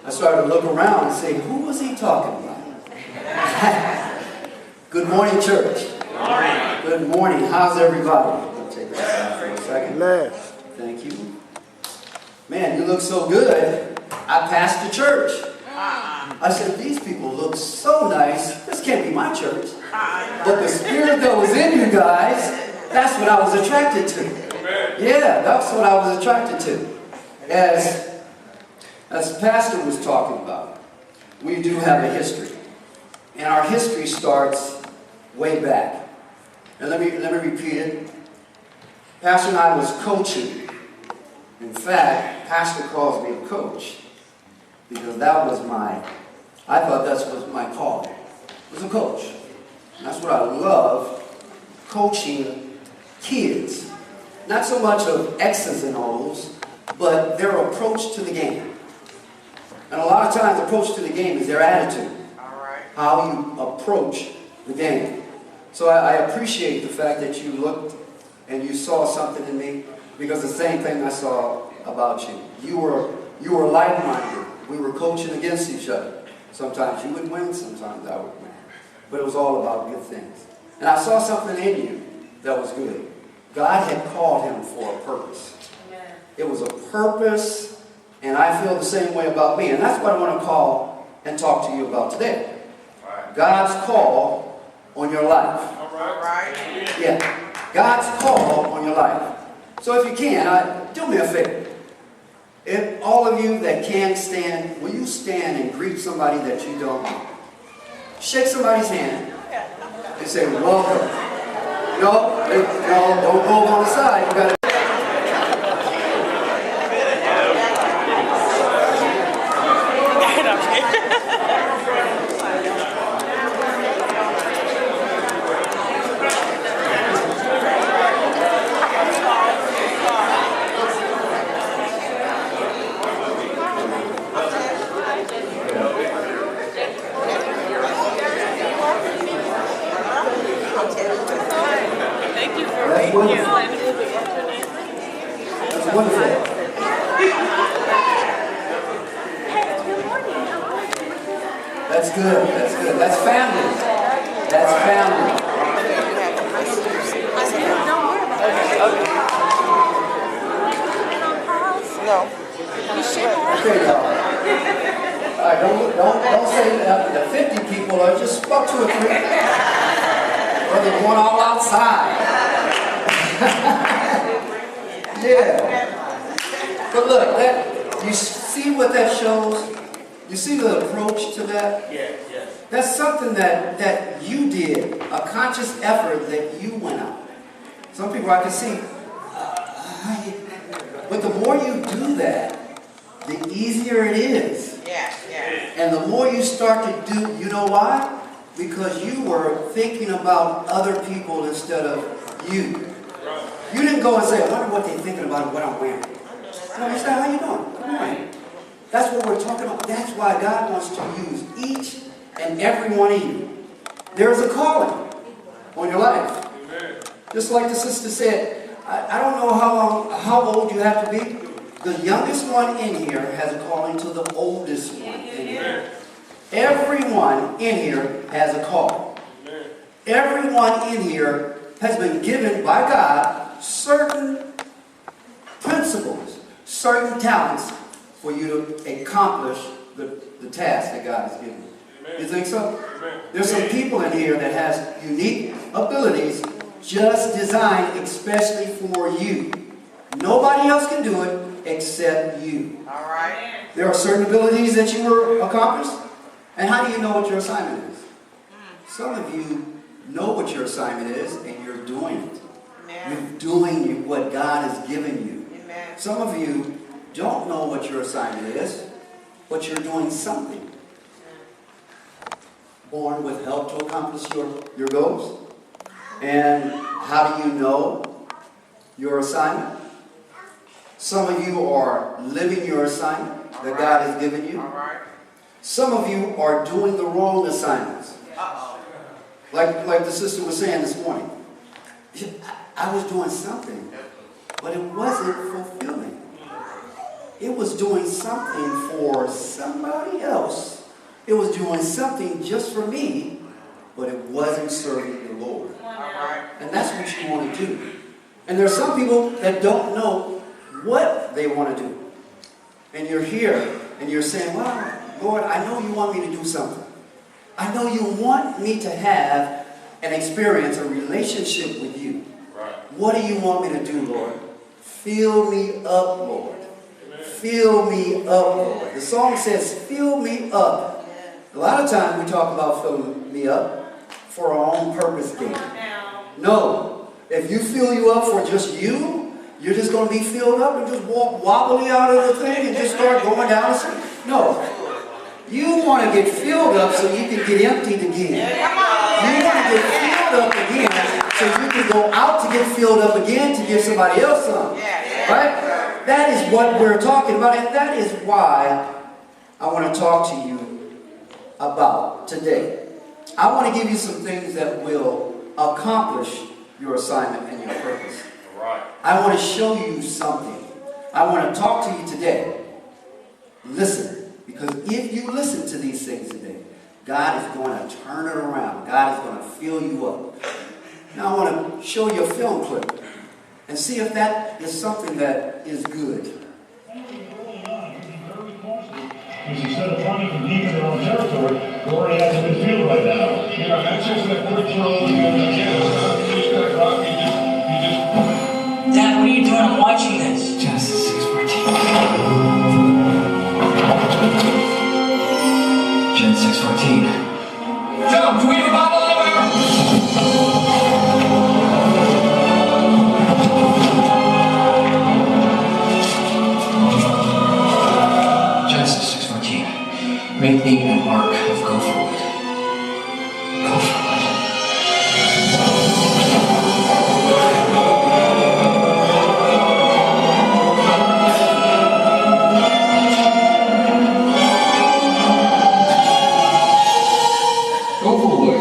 I started to look around and say, who was he talking about? Good morning, church. Good morning. Good morning. How's everybody? I'll take that for a second. Bless. Thank you. Man, you look so good. I passed the church. I said, these people look so nice. This can't be my church. But the spirit that was in you guys, that's what I was attracted to. Yeah, that's what I was attracted to. As Pastor was talking about, we do have a history. And our history starts way back. And let me repeat it. Pastor and I was coaching. In fact, Pastor calls me a coach. Because that was I thought that was my calling. I was a coach. And that's what I love, coaching kids. Not so much of X's and O's, but their approach to the game. And a lot of times the approach to the game is their attitude. How you approach the game. So I appreciate the fact that you looked and you saw something in me, because the same thing I saw about you. You were like-minded. We were coaching against each other. Sometimes you would win, sometimes I would win. But it was all about good things. And I saw something in you that was good. God had called him for a purpose. It was a purpose, and I feel the same way about me. And that's what I want to call and talk to you about today. God's call on your life. Yeah, God's call on your life. So if you can, do me a favor. If all of you that can stand, will you stand and greet somebody that you don't know? Shake somebody's hand and say, welcome. No, don't go on the side. You gotta. That's good. That's good. That's family. That's family. No. Okay, y'all. All right, don't say the 50 people are just spoke to a three. Or they're going all outside. Yeah. But look, you see what that shows? You see the approach to that? Yes. That's something that you did, a conscious effort that you went out. Some people I can see, but the more you do that, the easier it is. Yeah. And the more you start to do, you know why? Because you were thinking about other people instead of you. You didn't go and say, I wonder what they're thinking about what I'm wearing. No, you say, how you doing? Good morning. That's what we're talking about. That's why God wants to use each and every one of you. There's a calling on your life. Amen. Just like the sister said, I don't know how old you have to be. The youngest one in here has a calling to the oldest one in here. Everyone in here has a calling. Everyone in here has been given by God certain principles, certain talents for you to accomplish the task that God has given you. Amen. You think so? Amen. There's some people in here that has unique abilities just designed especially for you. Nobody else can do it except you. All right. There are certain abilities that you were accomplished. And how do you know what your assignment is? Some of you know what your assignment is and you're doing it. Amen. You're doing what God has given you. Amen. Some of you don't know what your assignment is, but you're doing something. Born with help to accomplish your goals. And how do you know your assignment? Some of you are living your assignment that God has given you. Some of you are doing the wrong assignments. Like the sister was saying this morning. I was doing something, but it wasn't fulfilling. it was doing something for somebody else. It was doing something just for me, but it wasn't serving the Lord. And that's what you want to do. And there are some people that don't know what they want to do. And you're here and you're saying, well, Lord, I know you want me to do something. I know you want me to have an experience, a relationship with you. Right. What do you want me to do, Lord? Fill me up, Lord. Fill me up, Lord. The song says, fill me up. A lot of times we talk about filling me up for our own purpose gain. No. If you fill you up for just you, you're just going to be filled up and just walk wobbly out of the thing and just start going down the street. No. You want to get filled up so you can get emptied again. You want to get filled up again so you can go out to get filled up again to give somebody else some. Right? That is what we're talking about, and that is why I want to talk to you about today. I want to give you some things that will accomplish your assignment and your purpose. I want to show you something. I want to talk to you today. Listen. Because if you listen to these things today, God is going to turn it around. God is going to fill you up. Now I want to show you a film clip and see if that is something that is good. Instead of running from deep in their own territory, they already has a midfield right now. Yeah, that's just that quick throw. Dad, what are you doing? I'm watching this. Genesis 6:14. Genesis 6:14. Joe, do we have a Bible anywhere? Genesis 6:14. Make me an ark of gopher wood. Gopher wood.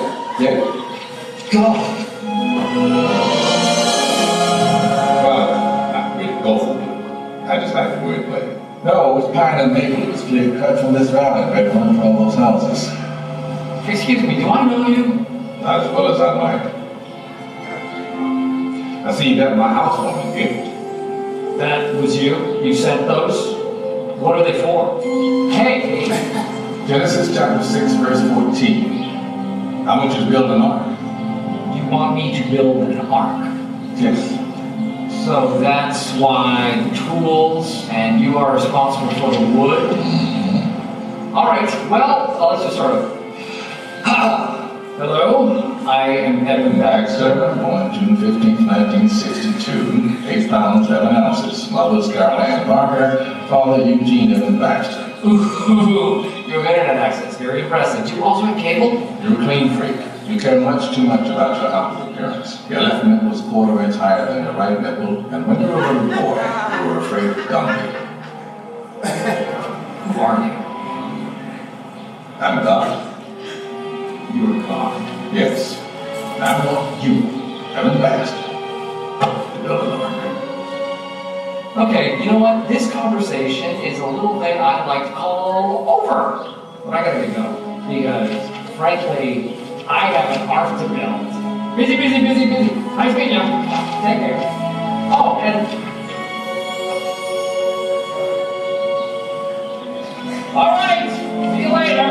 No, it was pine and maple. It was clear cut from this valley, right from under all those houses. Excuse me, do I know you? Not as well as I might. I see you got my housewarming gift. That was you? You sent those? What are they for? Hey! Genesis chapter 6, verse 14. I want you to build an ark. You want me to build an ark? Yes. So that's why the tools and you are responsible for the wood? Alright, well, let's just start over. Hello, I am Edwin Baxter, born June 15, 1962, 8 pounds, 7 ounces. Mother Scarlett Ann Parker, father Eugene Evan Baxter. Ooh, you have internet access, very impressive. Do you also have cable? You're a clean freak. You care much too much about your outward appearance. Your left nipple was 1/4 inch higher than your right nipple, and when you were a little boy, you were afraid of donkey. Who are you? I'm God. You are God. Yes. I want you, Evan Baxter, to build an ark. Okay, you know what? This conversation is a little thing I'd like to call over. But I gotta go, because frankly, I have an ark to build. Busy, busy, busy, busy. Nice meeting you. Take care. Oh, and... All right. See you later.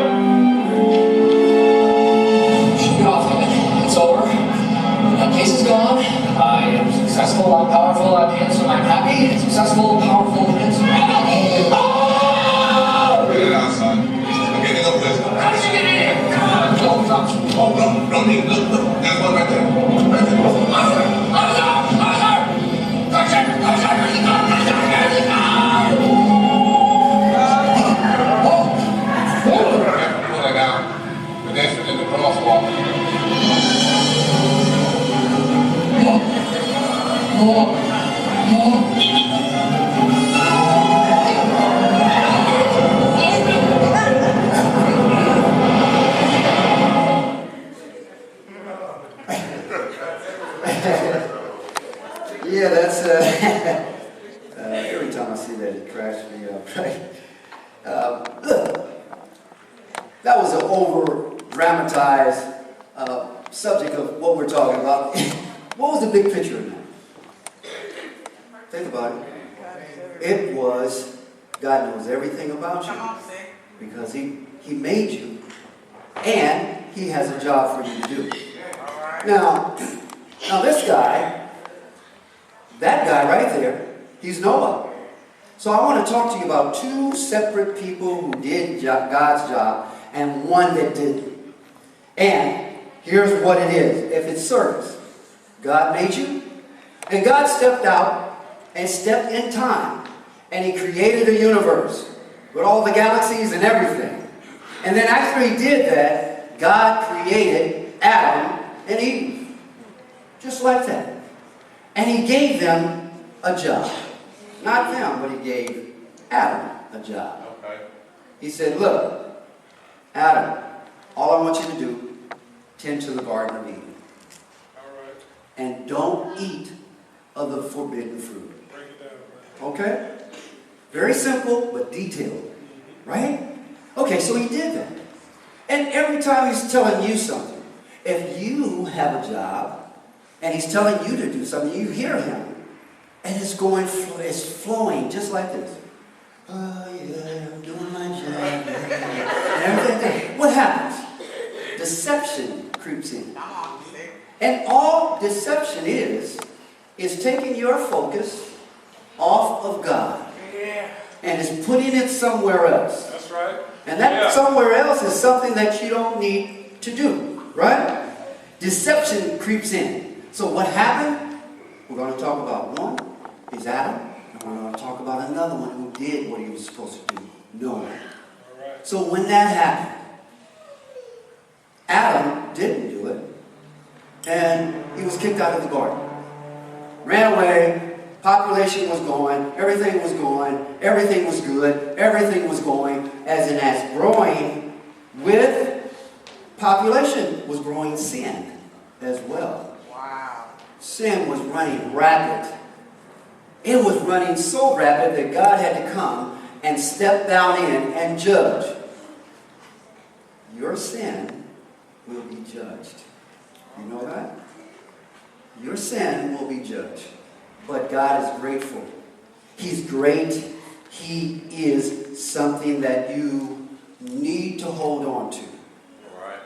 Get off of it. It's over. That case is gone. I am successful, I'm powerful, I'm handsome, I'm happy. Successful, powerful, handsome, happy. Oh! Get it out, son. I'm getting up this. How did you get in here? Come on, go, stop. Oh, no need. Look. There's one right there. Right there. Pull it down. The dancing in the crosswalk. That was an over-dramatized subject of what we're talking about. What was the big picture in that? Think about it. It was, God knows everything about you because He made you and He has a job for you to do. Now this guy, that guy right there, he's Noah. So I want to talk to you about two separate people who did God's job and one that didn't. And here's what it is. If it's service, God made you, and God stepped out and stepped in time, and He created a universe with all the galaxies and everything. And then after He did that, God created Adam and Eve. Just like that. And He gave them a job. Not them, but He gave Adam a job. Okay. He said, look, Adam, all I want you to do, tend to the Garden of Eden. All right. And don't eat of the forbidden fruit. Break it down. Okay? Very simple, but detailed. Right? Okay, so He did that. And every time He's telling you something, if you have a job, and He's telling you to do something, you hear Him, and it's flowing just like this. Oh yeah, I'm doing my job. And everything. What happens? Deception creeps in. And all deception is taking your focus off of God. And is putting it somewhere else. That's right. And that somewhere else is something that you don't need to do. Right? Deception creeps in. So what happened? We're going to talk about one is Adam. And we're going to talk about another one who did what he was supposed to do. Noah. All right. So when that happened, Adam didn't do it. And he was kicked out of the garden. Ran away. Population was going. Everything was going. Everything was good. Everything was going. As growing with population was growing sin as well. Wow. Sin was running rapid. It was running so rapid that God had to come and step down in and judge. Your sin will be judged. You know that? Your sin will be judged. But God is grateful. He's great. He is something that you need to hold on to. All right.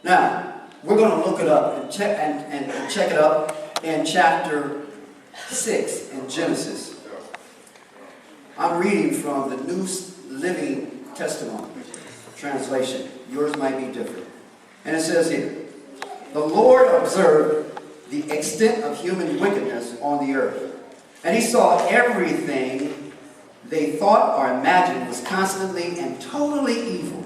Now, we're going to look it up and check it up in chapter 6 in Genesis. I'm reading from the New Living Testament translation. Yours might be different. And it says here, the Lord observed the extent of human wickedness on the earth. And He saw everything they thought or imagined was constantly and totally evil.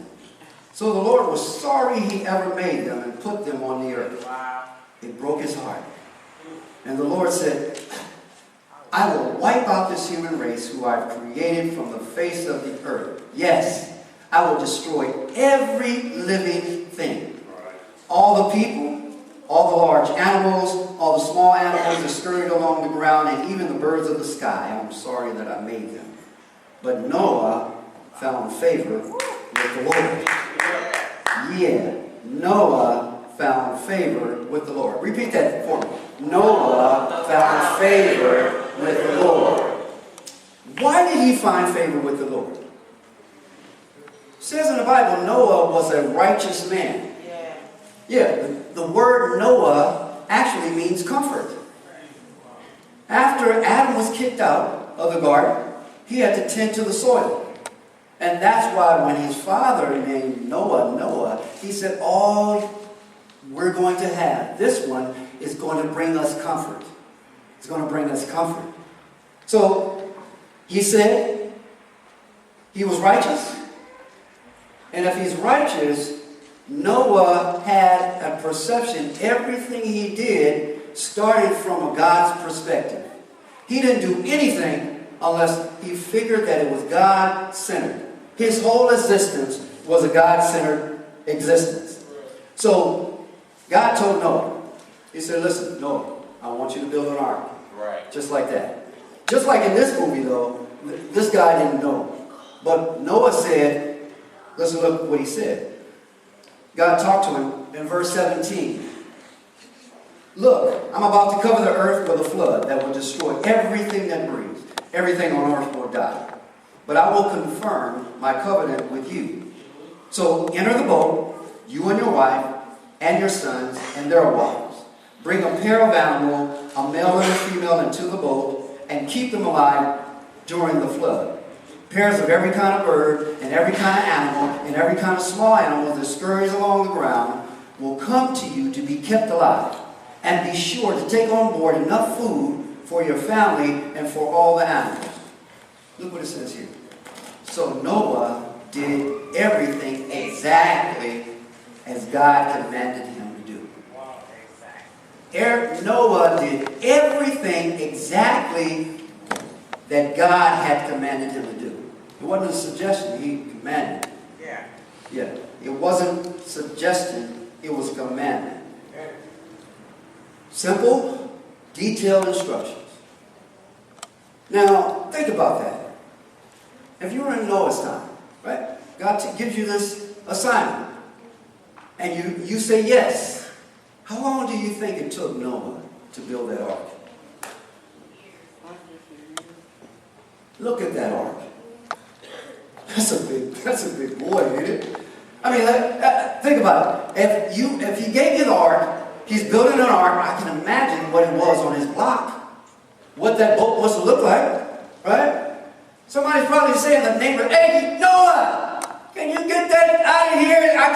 So the Lord was sorry He ever made them and put them on the earth. Wow. It broke His heart. And the Lord said, I will wipe out this human race who I've created from the face of the earth. Yes, I will destroy every living thing. All the people, all the large animals, all the small animals that scurried along the ground, and even the birds of the sky. I'm sorry that I made them. But Noah found favor with the Lord. Yeah, Noah found favor with the Lord. Repeat that for me. Noah found favor with the Lord. Why did he find favor with the Lord? It says in the Bible, Noah was a righteous man. Yeah, the word Noah actually means comfort. After Adam was kicked out of the garden, he had to tend to the soil. And that's why when his father named Noah, he said, all we're going to have, this one, is going to bring us comfort. It's going to bring us comfort. So, he said he was righteous. And if he's righteous, Noah had a perception. Everything he did started from a God's perspective. He didn't do anything unless he figured that it was God-centered. His whole existence was a God-centered existence. So, God told Noah, He said, listen, Noah, I want you to build an ark. Right. Just like that. Just like in this movie, though, this guy didn't know. But Noah said, listen, look what he said. God talked to him in verse 17. Look, I'm about to cover the earth with a flood that will destroy everything that breathes. Everything on earth will die. But I will confirm my covenant with you. So enter the boat, you and your wife, and your sons, and their wives. Bring a pair of animals, a male and a female, into the boat, and keep them alive during the flood. Pairs of every kind of bird, and every kind of animal, and every kind of small animal that scurries along the ground will come to you to be kept alive. And be sure to take on board enough food for your family and for all the animals. Look what it says here. So Noah did everything exactly as God commanded him to do. Noah did everything exactly that God had commanded him to do. It wasn't a suggestion, he commanded. Yeah. It wasn't suggestion, it was commanded. Simple, detailed instructions. Now, think about that. If you were in Noah's time, right? God gives you this assignment. And you say yes. How long do you think it took Noah to build that ark? Look at that ark. That's a big boy, isn't it? I mean, think about it. If he gave you the ark, he's building an ark. I can imagine what it was on his block. What that boat must look like, right? Somebody's probably saying to the neighbor, "Hey, Noah, can you get that out of here? I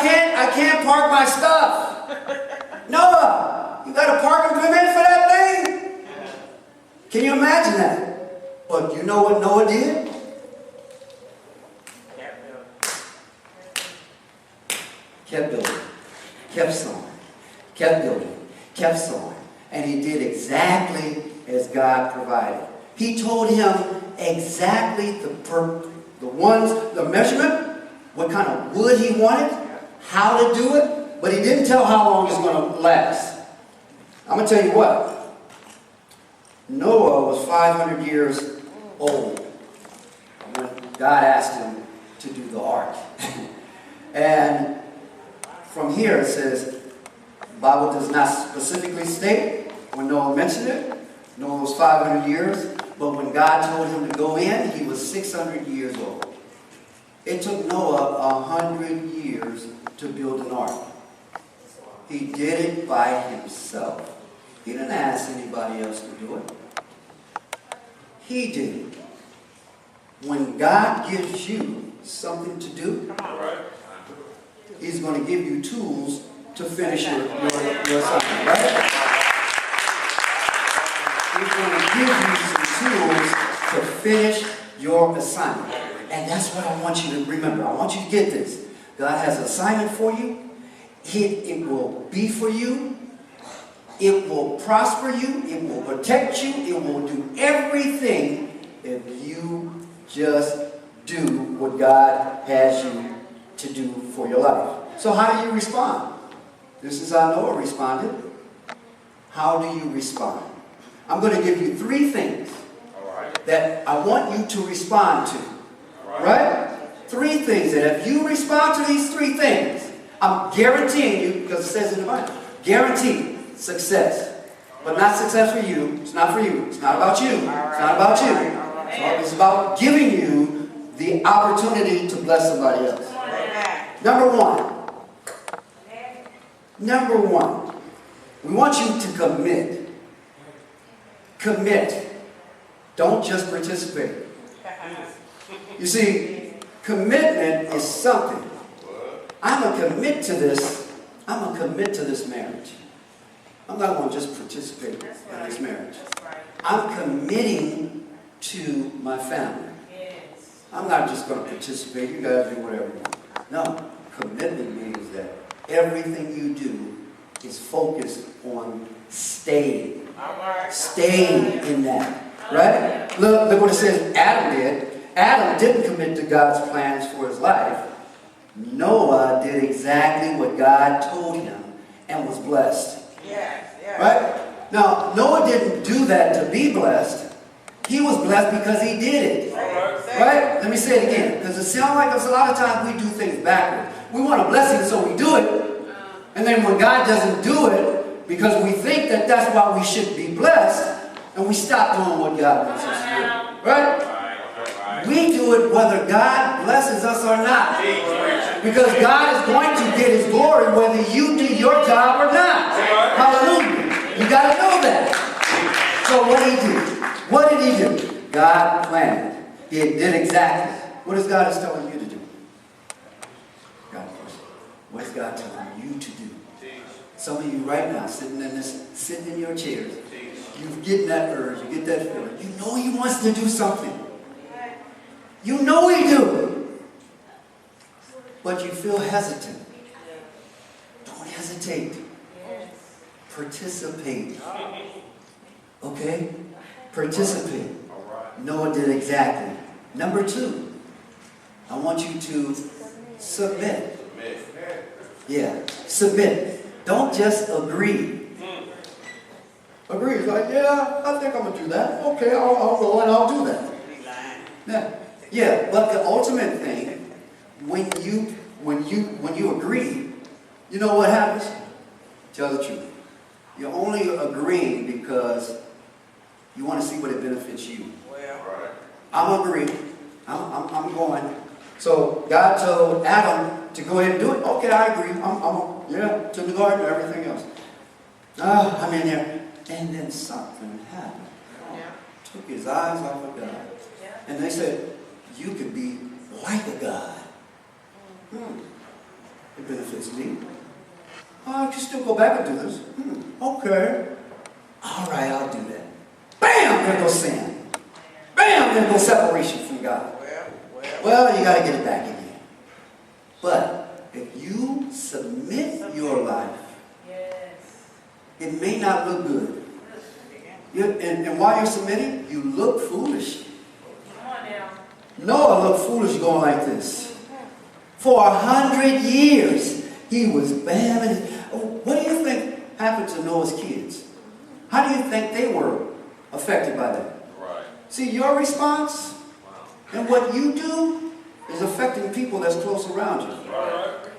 can't park my stuff." Noah, you got a parking permit for that thing? Can you imagine that? But you know what Noah did? Kept building, kept sowing, kept building, kept sowing. And he did exactly as God provided. He told him exactly the measurement, what kind of wood he wanted, how to do it, but he didn't tell how long it's going to last. I'm going to tell you what. Noah was 500 years old when God asked him to do the ark. And from here it says, the Bible does not specifically state when Noah mentioned it. Noah was 500 years, but when God told him to go in, he was 600 years old. It took Noah 100 years to build an ark. He did it by himself. He didn't ask anybody else to do it. He did it. When God gives you something to do, He's going to give you tools to finish your assignment, right? He's going to give you some tools to finish your assignment. And that's what I want you to remember. I want you to get this. God has an assignment for you. It will be for you. It will prosper you. It will protect you. It will do everything if you just do what God has you to do for your life. So how do you respond? This is how Noah responded. How do you respond? I'm going to give you 3 things that I want you to respond to. Right? 3 things that if you respond to these 3 things, I'm guaranteeing you, because it says in the Bible, guaranteed success. But not success for you. It's not for you. It's not about you. It's not about you. It's about giving you the opportunity to bless somebody else. Number one, we want you to commit. Commit. Don't just participate. You see, commitment is something. I'm going to commit to this. I'm going to commit to this marriage. I'm not going to just participate in this marriage. I'm committing to my family. I'm not just going to participate. You guys do whatever you want. No, commitment means that everything you do is focused on staying. Staying in that. Right? Look what it says Adam did. Adam didn't commit to God's plans for his life. Noah did exactly what God told him and was blessed. Right? Now, Noah didn't do that to be blessed. He was blessed because he did it. Right? Let me say it again. Because it sounds like us a lot of times we do things backwards. We want a blessing, so we do it. And then when God doesn't do it, because we think that that's why we should be blessed, and we stop doing what God wants us to do. Right? We do it whether God blesses us or not. Because God is going to get His glory whether you do your job or not. Hallelujah. You got to know that. So what did He do? What did He do? God planned. He did exactly what is God is telling you to do. God first. What is God telling you to do? Some of you right now sitting in your chairs, you get that urge, you get that feeling. You know He wants to do something. You know He do. But you feel hesitant. Don't hesitate. Participate. Okay? Participate. Noah did exactly. Number 2, I want you to submit. Yeah, submit. Don't just agree. Agree is like, yeah, I think I'm going to do that. Okay, I'll go and I'll do that. Yeah, but the ultimate thing, when you agree, you know what happens? Tell the truth. You're only agreeing because you want to see what it benefits you. I'm agreeing. I'm going. So God told Adam to go ahead and do it. Okay, I agree. Yeah, to the garden and everything else. I'm in there. And then something happened. Took his eyes off of God. And they said, you could be like a God. It benefits me. I can still go back and do this. Okay. All right, I'll do that. Bam! There goes sin. Bam! There goes separation from God. Well, you got to get it back again. But if you submit your life, it may not look good. And while you're submitting, you look foolish. Noah looked foolish going like this. For 100 years, he was bam. What do you think happened to Noah's kids? How do you think they were affected by that? See, your response and what you do is affecting people that's close around you.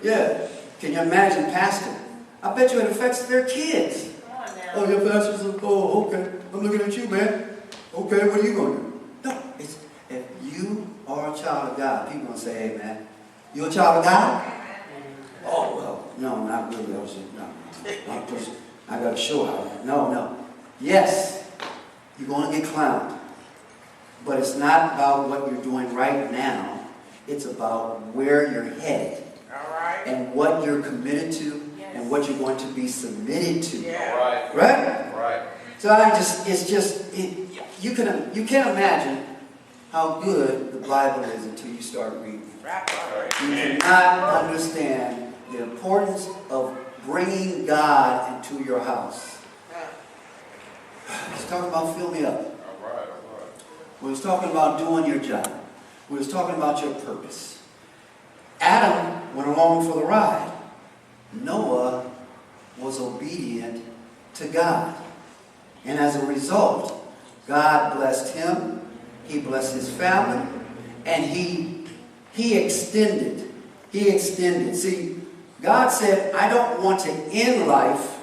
Yeah. Can you imagine pastor? I bet you it affects their kids. Oh, your pastor's like, oh, okay. I'm looking at you, man. Okay, what are you going to do? No, it's if you are a child of God, people are going to say, hey, man, you a child of God? Oh, well, no, not really. I got to show how. No. Yes, you're going to get clowned. But it's not about what you're doing right now. It's about where you're headed. And what you're committed to and what you're going to be submitted to. Right? So you can't imagine how good the Bible is until you start reading. You cannot understand the importance of bringing God into your house. He's talking about fill me up. We was talking about doing your job. We was talking about your purpose. Adam went along for the ride. Noah was obedient to God. And as a result, God blessed him. He blessed his family. And he extended. See, God said, I don't want to end life.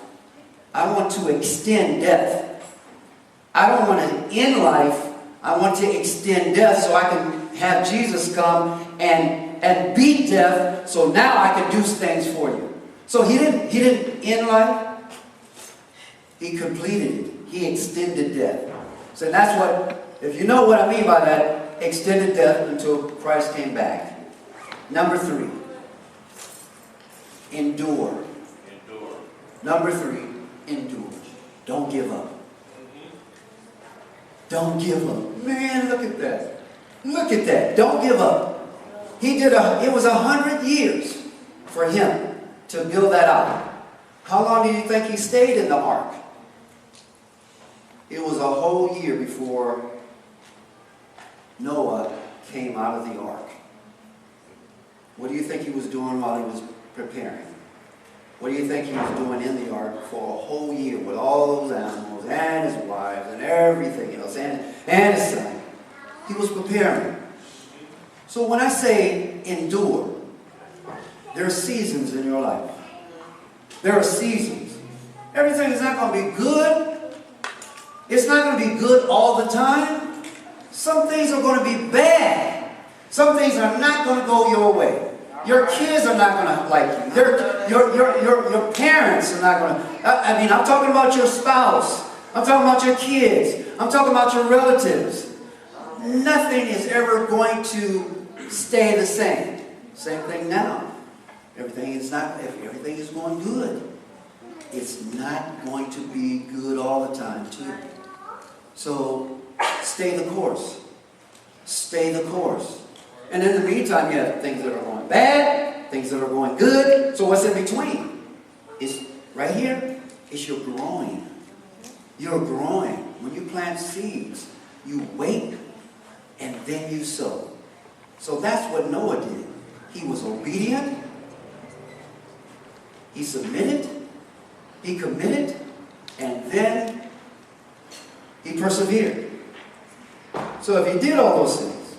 I want to extend death. I don't want to end life. I want to extend death so I can have Jesus come and beat death so now I can do things for you. So he didn't end life. He completed it. He extended death. So that's what, if you know what I mean by that, extended death until Christ came back. Number 3, endure. Number 3, endure. Don't give up. Don't give up. Man, look at that. Look at that. Don't give up. It was 100 years for him to build that out. How long do you think he stayed in the ark? It was a whole year before Noah came out of the ark. What do you think he was doing while he was preparing? What do you think he was doing in the ark for a whole year with all those animals and his wives and everything else and his son? He was preparing. So when I say endure, there are seasons in your life. There are seasons. Everything is not going to be good. It's not going to be good all the time. Some things are going to be bad. Some things are not going to go your way. Your kids are not going to like you. Your parents are not going to. I mean, I'm talking about your spouse. I'm talking about your kids. I'm talking about your relatives. Nothing is ever going to stay the same. Same thing now. Everything is going good. It's not going to be good all the time too. So stay the course. Stay the course. And in the meantime, you have things that are going bad, things that are going good. So what's in between? It's right here. It's your growing. You're growing. When you plant seeds, you wait and then you sow. So that's what Noah did. He was obedient. He submitted. He committed. And then he persevered. So if he did all those things,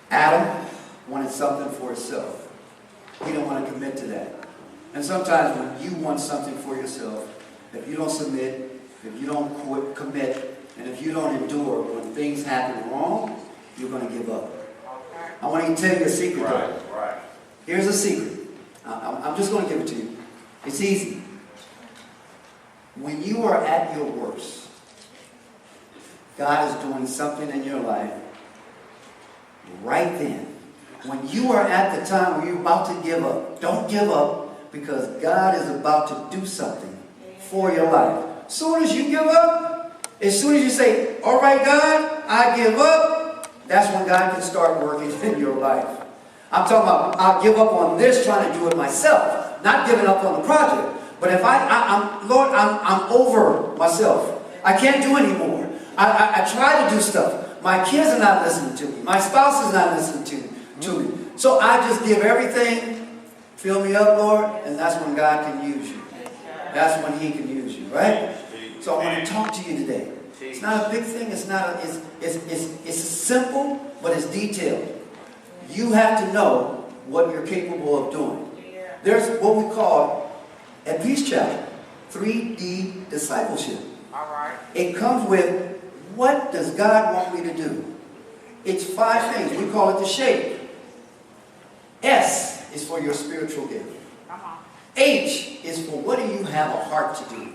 Adam wanted something for himself. He didn't want to commit to that. And sometimes when you want something for yourself, if you don't submit, if you don't commit, and if you don't endure when things happen wrong, you're going to give up. I want to tell you a secret. Right. Here's a secret. I'm just going to give it to you. It's easy. When you are at your worst, God is doing something in your life right then. When you are at the time where you're about to give up, don't give up, because God is about to do something for your life. As soon as you give up, as soon as you say, all right, God, I give up, that's when God can start working in your life. I'm talking about, I'll give up on this, trying to do it myself, not giving up on the project. But if I'm over myself. I can't do anymore. I try to do stuff. My kids are not listening to me. My spouse is not listening to me. So I just give everything, fill me up, Lord, and that's when God can use you. That's when He can use you, right? So I want to talk to you today. It's not a big thing. It's simple, but it's detailed. You have to know what you're capable of doing. There's what we call, at Peace Chapel, 3D discipleship. It comes with, what does God want me to do? It's 5 things. We call it the shape. S is for your spiritual gift. H is for, what do you have a heart to do?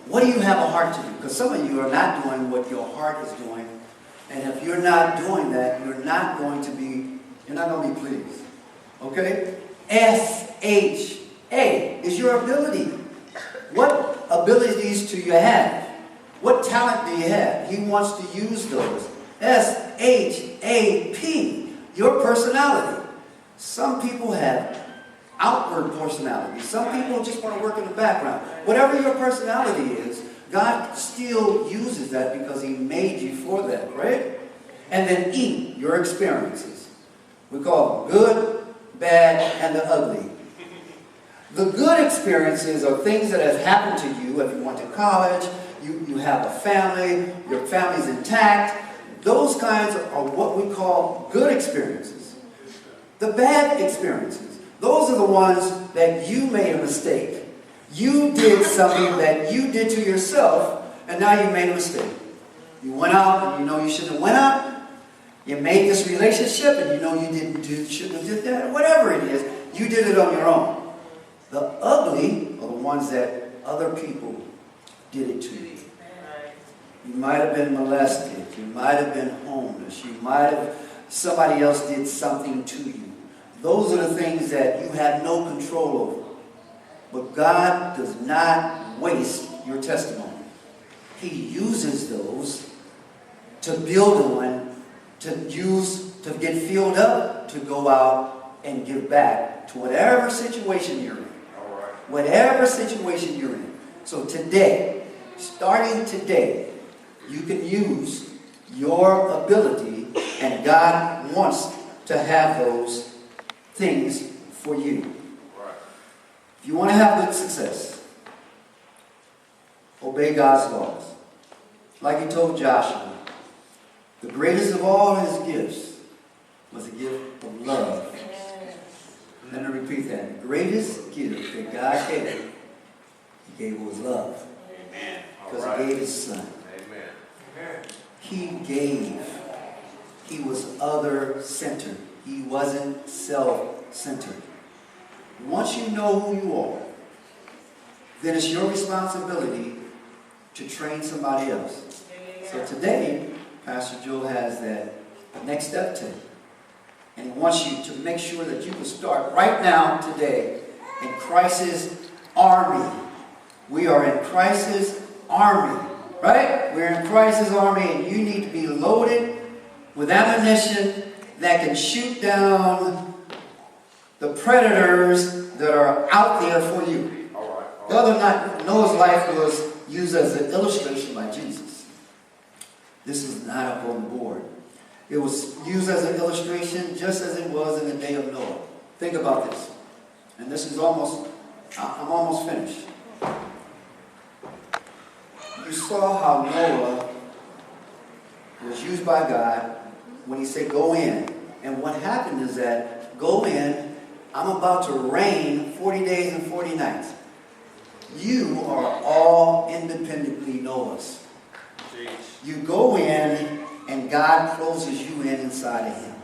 What do you have a heart to do? Because some of you are not doing what your heart is doing. And if you're not doing that, you're not going to be pleased. Okay? S-H. A is your ability. What abilities do you have? What talent do you have? He wants to use those. S-H-A-P, your personality. Some people have outward personality. Some people just want to work in the background. Whatever your personality is, God still uses that because He made you for that, right? And then E, your experiences. We call them good, bad, and the ugly. The good experiences are things that have happened to you. If you went to college, you have a family, your family's intact. Those kinds are what we call good experiences. The bad experiences, those are the ones that you made a mistake. You did something that you did to yourself, and now you made a mistake. You went out and you know you shouldn't have went out. You made this relationship and you know you shouldn't have did that. Whatever it is, you did it on your own. The ugly are the ones that other people did it to you. You might have been molested. You might have been homeless. Somebody else did something to you. Those are the things that you have no control over. But God does not waste your testimony. He uses those to build on, to get filled up, to go out and give back to whatever situation you're in. Whatever situation you're in. So today, starting today, you can use your ability, and God wants to have those things for you. If you want to have good success, obey God's laws. Like He told Joshua, The greatest of all his gifts was a gift of love. Let me repeat that. The greatest gift that God gave, he gave was love. Amen. Because he gave his son. Amen. He gave. He was other-centered. He wasn't self-centered. Once you know who you are, then it's your responsibility to train somebody else. So today, Pastor Joel has that next step tip. And he wants you to make sure that you can start right now, today, in Christ's army. We are in Christ's army, right? We're in Christ's army, and you need to be loaded with ammunition that can shoot down the predators that are out there for you. The other night, Noah's life was used as an illustration by Jesus. This is not up on the board. It was used as an illustration just as it was in the day of Noah. Think about this. And this is almost, I'm almost finished. You saw how Noah was used by God when he said, go in. And what happened is that, go in, I'm about to reign 40 days and 40 nights. You are all independently Noahs. You go in, and God closes you in inside of him.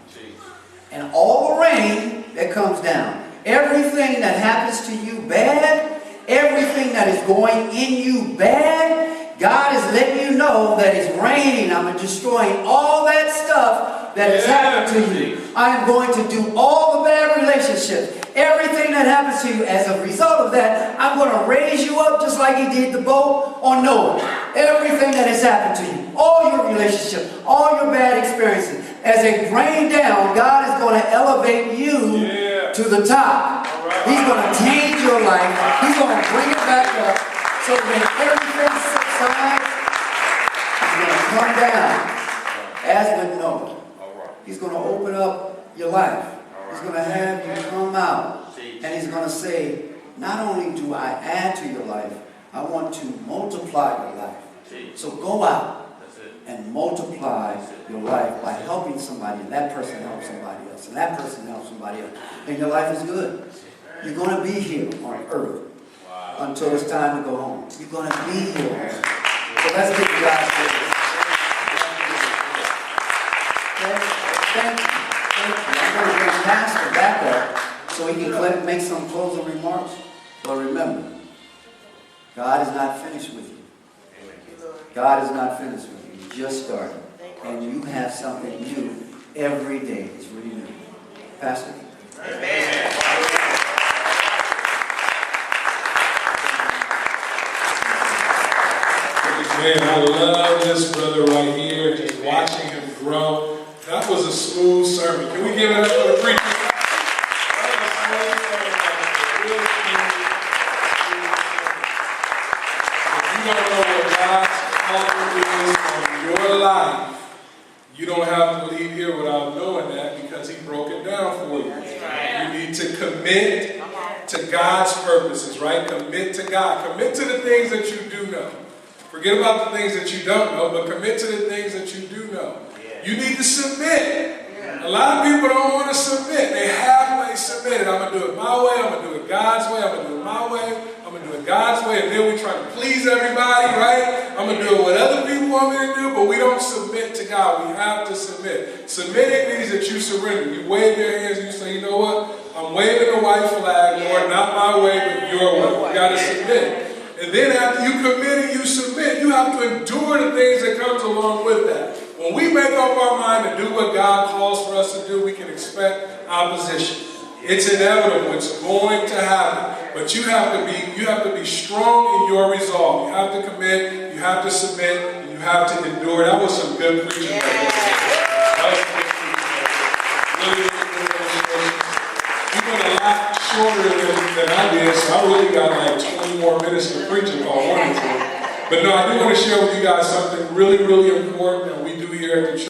And all the rain that comes down, everything that happens to you bad, everything that is going in you bad, God is letting you know that it's raining. I'm destroying all that stuff that has happened to you. I am going to do all the bad relationships. Everything that happens to you as a result of that, I'm going to raise you up just like he did the boat on Noah. Everything that has happened to you, all your relationships, all your bad experiences, as they rain down, God is going to elevate you to the top. He's going to change your life. He's going to bring it back up so when everything subsides, he's going to come down as with Noah. He's going to open up your life. He's going to have you come out. And he's going to say, not only do I add to your life, I want to multiply your life. So go out and multiply your life by helping somebody, and that person helps somebody else, and that person helps somebody else. And your life is good. You're going to be here on earth until it's time to go home. You're going to be here. So let's give you guys this. Thank you. I'm going to bring Pastor back up so he can make some closing remarks. But remember, God is not finished with you. God is not finished with you. You just started. And you have something new every day. It's really new. Pastor? Amen. Man, I love this brother right here, just watching him grow. That was a smooth sermon. Can we give it up for the preacher? If you don't know what God's calling is on your life, you don't have to leave here without knowing that because he broke it down for you. You need to commit to God's purposes, right? Commit to God. Commit to the things that you do know. Forget about the things that you don't know, but commit to the things that you do know. You need to submit. A lot of people don't want to submit. They halfway submitted. I'm going to do it my way. I'm going to do it God's way. I'm going to do it my way. I'm going to do it God's way. And then we try to please everybody, right? I'm going to do it what other people want me to do, but we don't submit to God. We have to submit. Submitting means that you surrender. You wave your hands and you say, you know what? I'm waving the white flag, Lord, not my way, but your way. You got to submit. And then after you commit and you submit, you have to endure the things that comes along with that. When we make up our mind to do what God calls for us to do, we can expect opposition. It's inevitable. It's going to happen. But you have to be strong in your resolve. You have to commit, you have to submit, and you have to endure. That was some good preaching. You went a lot shorter than I did, so I really got like 20 more minutes to preach if I wanted to. But no, I do want to share with you guys something really, really important that we do here at the church.